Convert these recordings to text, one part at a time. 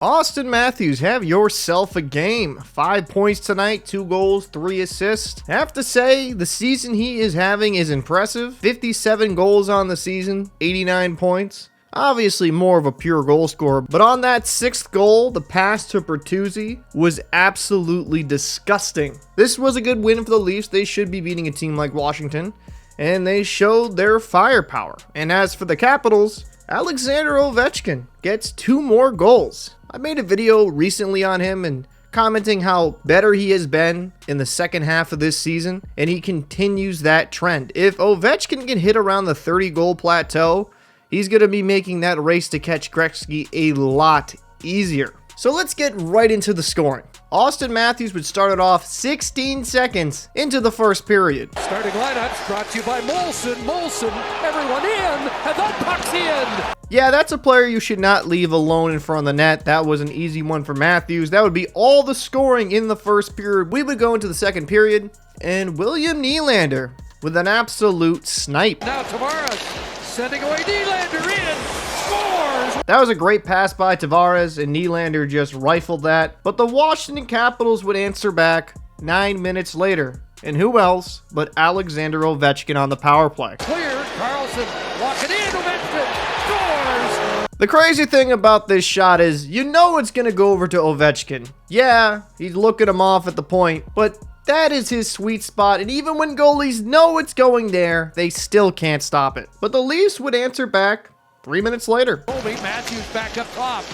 Auston Matthews, have yourself a game. 5 points tonight, 2 goals, 3 assists. I have to say, the season he is having is impressive. 57 goals on the season, 89 points. Obviously more of a pure goal scorer, but on that 6th goal, the pass to Bertuzzi was absolutely disgusting. This was a good win for the Leafs. They should be beating a team like Washington, and they showed their firepower. And as for the Capitals, Alexander Ovechkin gets 2 more goals. I made a video recently on him and commenting how better he has been in the second half of this season, and he continues that trend. If Ovechkin can hit around the 30-goal plateau, he's going to be making that race to catch Gretzky a lot easier. So let's get right into the scoring. Auston Matthews would start it off 16 seconds into the first period. Starting lineups brought to you by Molson. Molson, everyone in, and that puck's in. Yeah, that's a player you should not leave alone in front of the net. That was an easy one for Matthews. That would be all the scoring in the first period. We would go into the second period, and William Nylander with an absolute snipe. Now Tavares sending away Nylander in. Scores! That was a great pass by Tavares, and Nylander just rifled that. But the Washington Capitals would answer back 9 minutes later. And who else but Alexander Ovechkin on the power play. Cleared, Carlson walking in, Ovechkin scores! The crazy thing about this shot is, you know it's going to go over to Ovechkin. Yeah, he's looking him off at the point, but that is his sweet spot, and even when goalies know it's going there, they still can't stop it. But the Leafs would answer back 3 minutes later. Matthews back up top,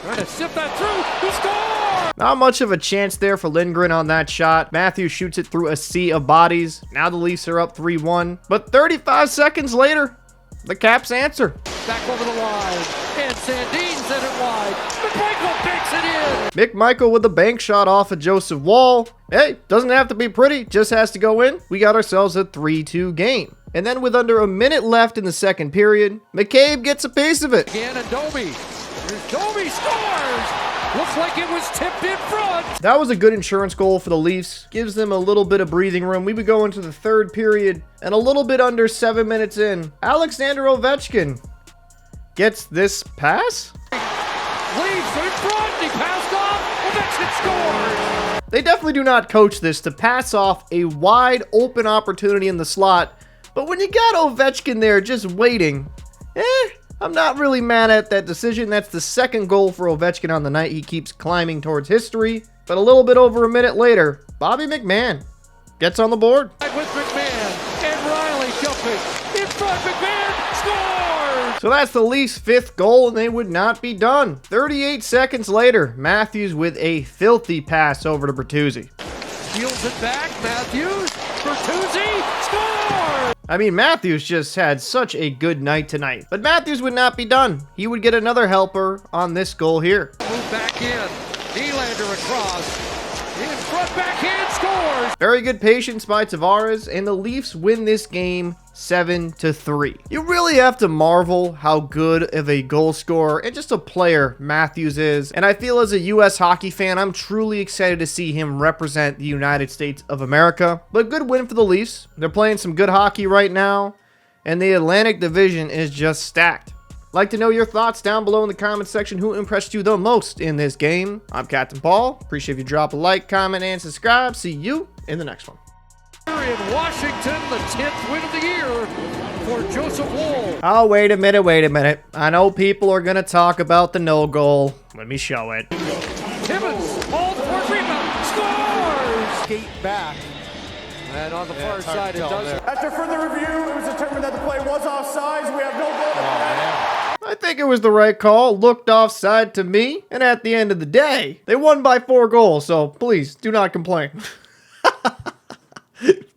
trying to sift that through, he scores! Not much of a chance there for Lindgren on that shot. Matthews shoots it through a sea of bodies. Now the Leafs are up 3-1, but 35 seconds later, the Caps answer. Back over the line, and Sandin sent it wide. McMichael banks it in. McMichael with the bank shot off of Joseph Woll. Hey, doesn't have to be pretty, just has to go in. We got ourselves a 3-2 game. And then with under a minute left in the second period, McCabe gets a piece of it. Again, and Domi. Here's Domi scores! Looks like it was tipped in front. That was a good insurance goal for the Leafs. Gives them a little bit of breathing room. We would go into the third period, and a little bit under 7 minutes in, Alexander Ovechkin gets this pass. Leaves in front, he passed off, Ovechkin scores! They definitely do not coach this to pass off a wide open opportunity in the slot, but when you got Ovechkin there just waiting, I'm not really mad at that decision. That's the second goal for Ovechkin on the night. He keeps climbing towards history, but a little bit over a minute later, Bobby McMahon gets on the board. With McMahon and Riley jumping in front, McMahon scores! So that's the Leafs' 5th goal, and they would not be done. 38 seconds later, Matthews with a filthy pass over to Bertuzzi. Steals it back, Matthews, Bertuzzi scores! I mean, Matthews just had such a good night tonight. But Matthews would not be done. He would get another helper on this goal here. Move back in, Nylander across, in front, backhand scores! Very good patience by Tavares, and the Leafs win this game 7-3. You really have to marvel how good of a goal scorer and just a player Matthews is. And I feel as a US hockey fan, I'm truly excited to see him represent the United States of America. But good win for the Leafs. They're playing some good hockey right now, and the Atlantic Division is just stacked. Like to know your thoughts down below in the comment section. Who impressed you the most in this game? I'm Captain Paul. Appreciate if you drop a like, comment, and subscribe. See you in the next one. In Washington, the 10th win of the year for Joseph Woll. Oh, wait a minute. I know people are going to talk about the no goal. Let me show it. Timmons, all for rebound, scores! Skate back. And on the far side, it does. After further review, it was determined that the play was offsides. We have no goal. I think it was the right call. Looked offside to me. And at the end of the day, they won by 4 goals. So please do not complain.